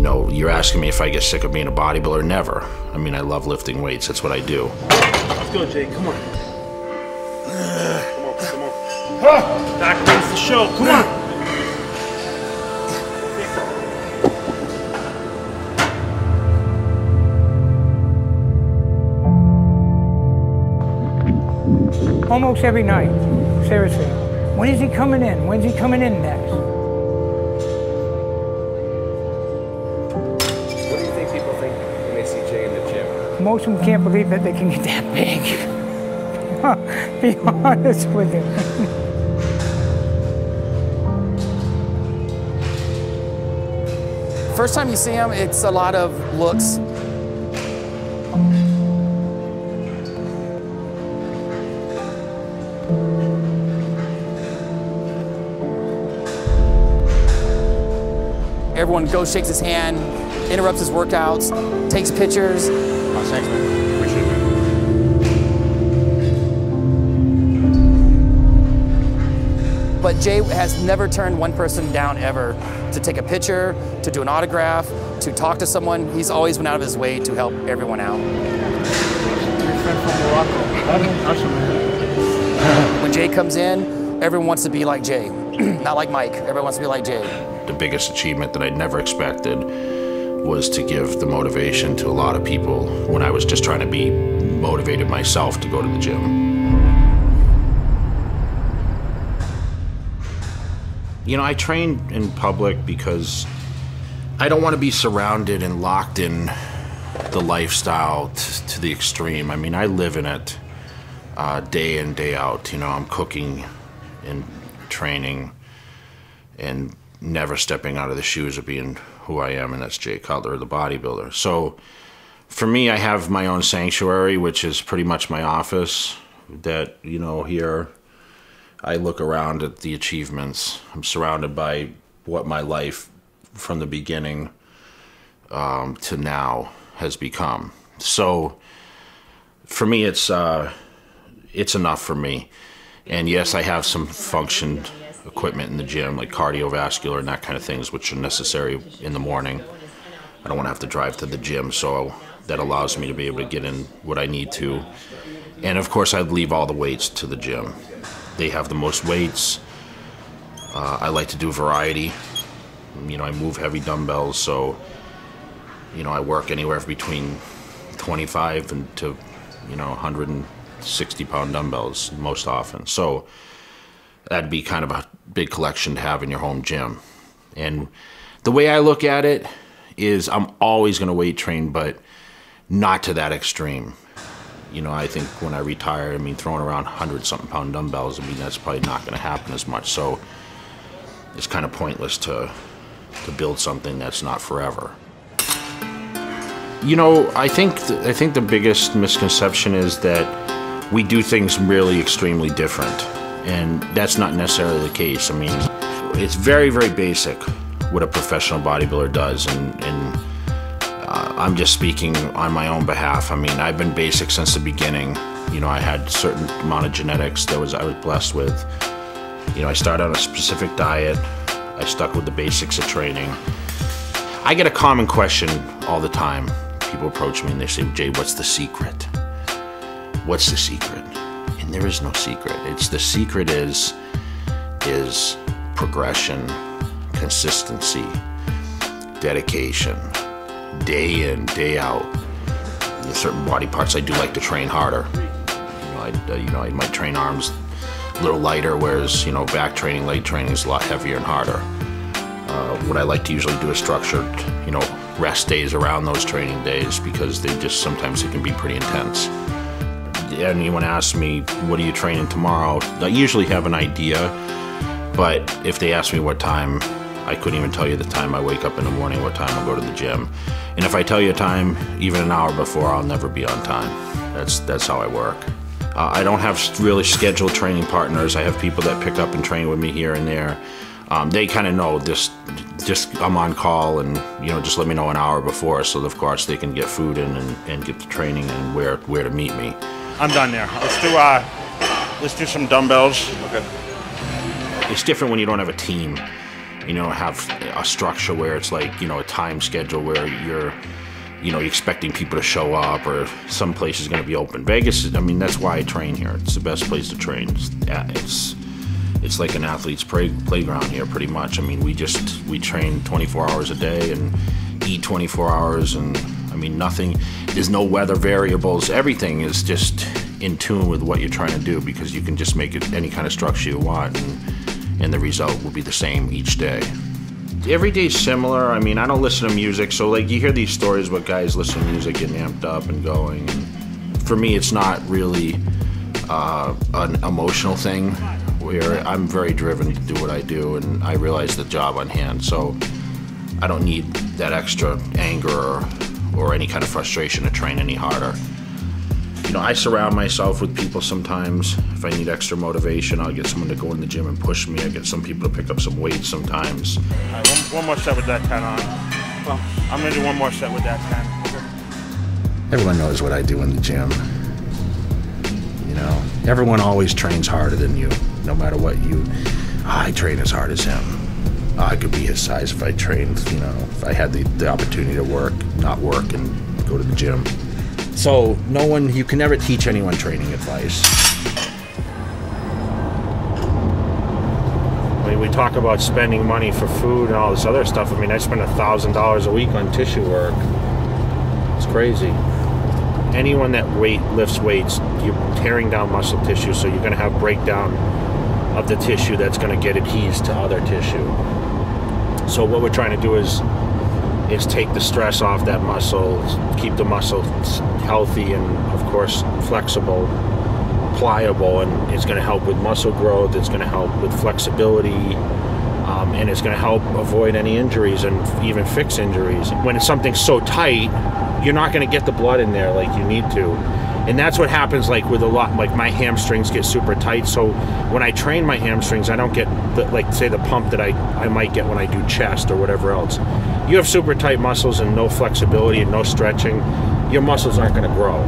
know, you're asking me if I get sick of being a bodybuilder? Never. I mean, I love lifting weights. That's what I do. Let's go, Jay. Come on. Come on. Back against the show. Come on. Almost every night, seriously. When is he coming in? When's he coming in next? What do you think people think when they see Jay in the gym? Most of them can't believe that they can get that big. Be honest with you. First time you see him, it's a lot of looks. Everyone goes, shakes his hand, interrupts his workouts, takes pictures. Oh, thanks, man. Appreciate it. But Jay has never turned one person down ever to take a picture, to do an autograph, to talk to someone. He's always went out of his way to help everyone out. When Jay comes in, everyone wants to be like Jay. Not like Mike, everyone wants to be like Jay. The biggest achievement that I never expected was to give the motivation to a lot of people when I was just trying to be motivated myself to go to the gym. You know, I train in public because I don't want to be surrounded and locked in the lifestyle to the extreme. I mean, I live in it day in, day out. You know, I'm cooking and training and never stepping out of the shoes of being who I am, and that's Jay Cutler, the bodybuilder. So for me, I have my own sanctuary, which is pretty much my office that, you know, here I look around at the achievements. I'm surrounded by what my life from the beginning to now has become. So for me, it's enough for me. And yes, I have some function equipment in the gym, like cardiovascular and that kind of things, which are necessary in the morning. I don't want to have to drive to the gym, so that allows me to be able to get in what I need to. And of course, I'd leave all the weights to the gym. They have the most weights. I like to do variety. You know, I move heavy dumbbells, so, you know, I work anywhere between 25 and to, you know, 160-pound dumbbells most often. So that'd be kind of a big collection to have in your home gym. And the way I look at it is I'm always going to weight train, but not to that extreme. You know, I think when I retire, I mean, throwing around 100-something pound dumbbells, I mean, that's probably not going to happen as much. So it's kind of pointless to build something that's not forever. You know, I think the biggest misconception is that we do things really extremely different. And that's not necessarily the case. I mean, it's very, very basic what a professional bodybuilder does, and I'm just speaking on my own behalf. I mean, I've been basic since the beginning. You know, I had a certain amount of genetics that I was blessed with. You know, I started on a specific diet. I stuck with the basics of training. I get a common question all the time. People approach me and they say, Jay, what's the secret? What's the secret? And there is no secret. The secret is progression, consistency, dedication, day in, day out. There's certain body parts I do like to train harder. You know, I might train arms a little lighter, whereas, you know, back training, leg training is a lot heavier and harder. What I like to usually do is structured, you know, rest days around those training days, because sometimes it can be pretty intense. Anyone asks me, what are you training tomorrow? I usually have an idea, but if they ask me what time, I couldn't even tell you the time I wake up in the morning, what time I'll go to the gym. And if I tell you a time, even an hour before, I'll never be on time. That's how I work. I don't have really scheduled training partners. I have people that pick up and train with me here and there. They kind of know just I'm on call, and, you know, just let me know an hour before, so of course they can get food in and get the training and where to meet me. I'm done there. Let's do some dumbbells. Okay. It's different when you don't have a team. have a structure where it's like, a time schedule where you're expecting people to show up, or some place is going to be open. Vegas, I mean, that's why I train here. It's the best place to train. It's like an athlete's playground here, pretty much. I mean, we train 24 hours a day and eat 24 hours, and I mean, there's no weather variables. Everything is just in tune with what you're trying to do, because you can just make it any kind of structure you want, and the result will be the same each day. Every day's similar. I mean, I don't listen to music, so like you hear these stories about guys listening to music, getting amped up and going. And for me, it's not really an emotional thing, where I'm very driven to do what I do, and I realize the job on hand, so I don't need that extra anger or any kind of frustration to train any harder. I surround myself with people sometimes. If I need extra motivation, I'll get someone to go in the gym and push me. I get some people to pick up some weights sometimes. All right, one more set with that 10 on. Well, I'm going to do one more set with that 10. Everyone knows what I do in the gym. Everyone always trains harder than you, no matter what I train as hard as him. I could be his size if I trained, if I had the opportunity to not work, and go to the gym. So you can never teach anyone training advice. I mean, we talk about spending money for food and all this other stuff. I mean, I spend $1,000 a week on tissue work. It's crazy. Anyone that lifts weights, you're tearing down muscle tissue, so you're going to have breakdown of the tissue that's going to get adhesed to other tissue. So what we're trying to do is take the stress off that muscle, keep the muscle healthy and, of course, flexible, pliable, and it's going to help with muscle growth, it's going to help with flexibility, and it's going to help avoid any injuries and even fix injuries. When it's something so tight, you're not going to get the blood in there like you need to. And that's what happens like with a lot, like my hamstrings get super tight. So when I train my hamstrings, I don't get the pump that I might get when I do chest or whatever else. You have super tight muscles and no flexibility and no stretching, your muscles aren't going to grow.